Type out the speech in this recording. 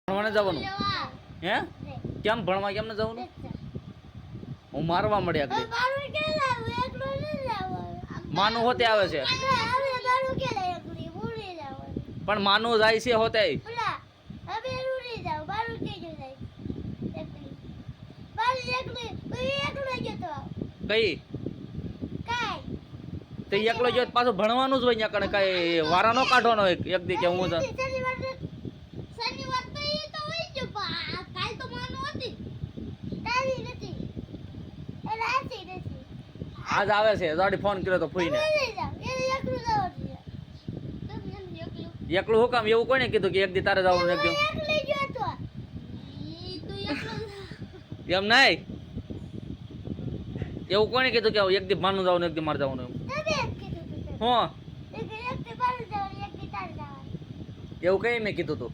ભણવાને જવાનું હે? કેમ ભણવા કેમ ન જવાનું? હું મારવા મળ્યા કે માનું હોતે આવે છે પણ માનું જાય છે હોતે કઈ તે એકલો જો પાછું ભણવાનું જ હોય ત્યાં કણે કઈ વારા નો કાઢવાનો એક દી કે હું આજ આવે છે ગાડી ફોન કર્યો તો ફૂઈને એકલું હું કામ એવું કોને કીધું કે એક દી તારે જવાનું એક દી એમ નહીં એવું કોને કીધું કે એક દી માનું જવાનું એક દી મારે જવાનું હું એવું કઈ મેં કીધું તું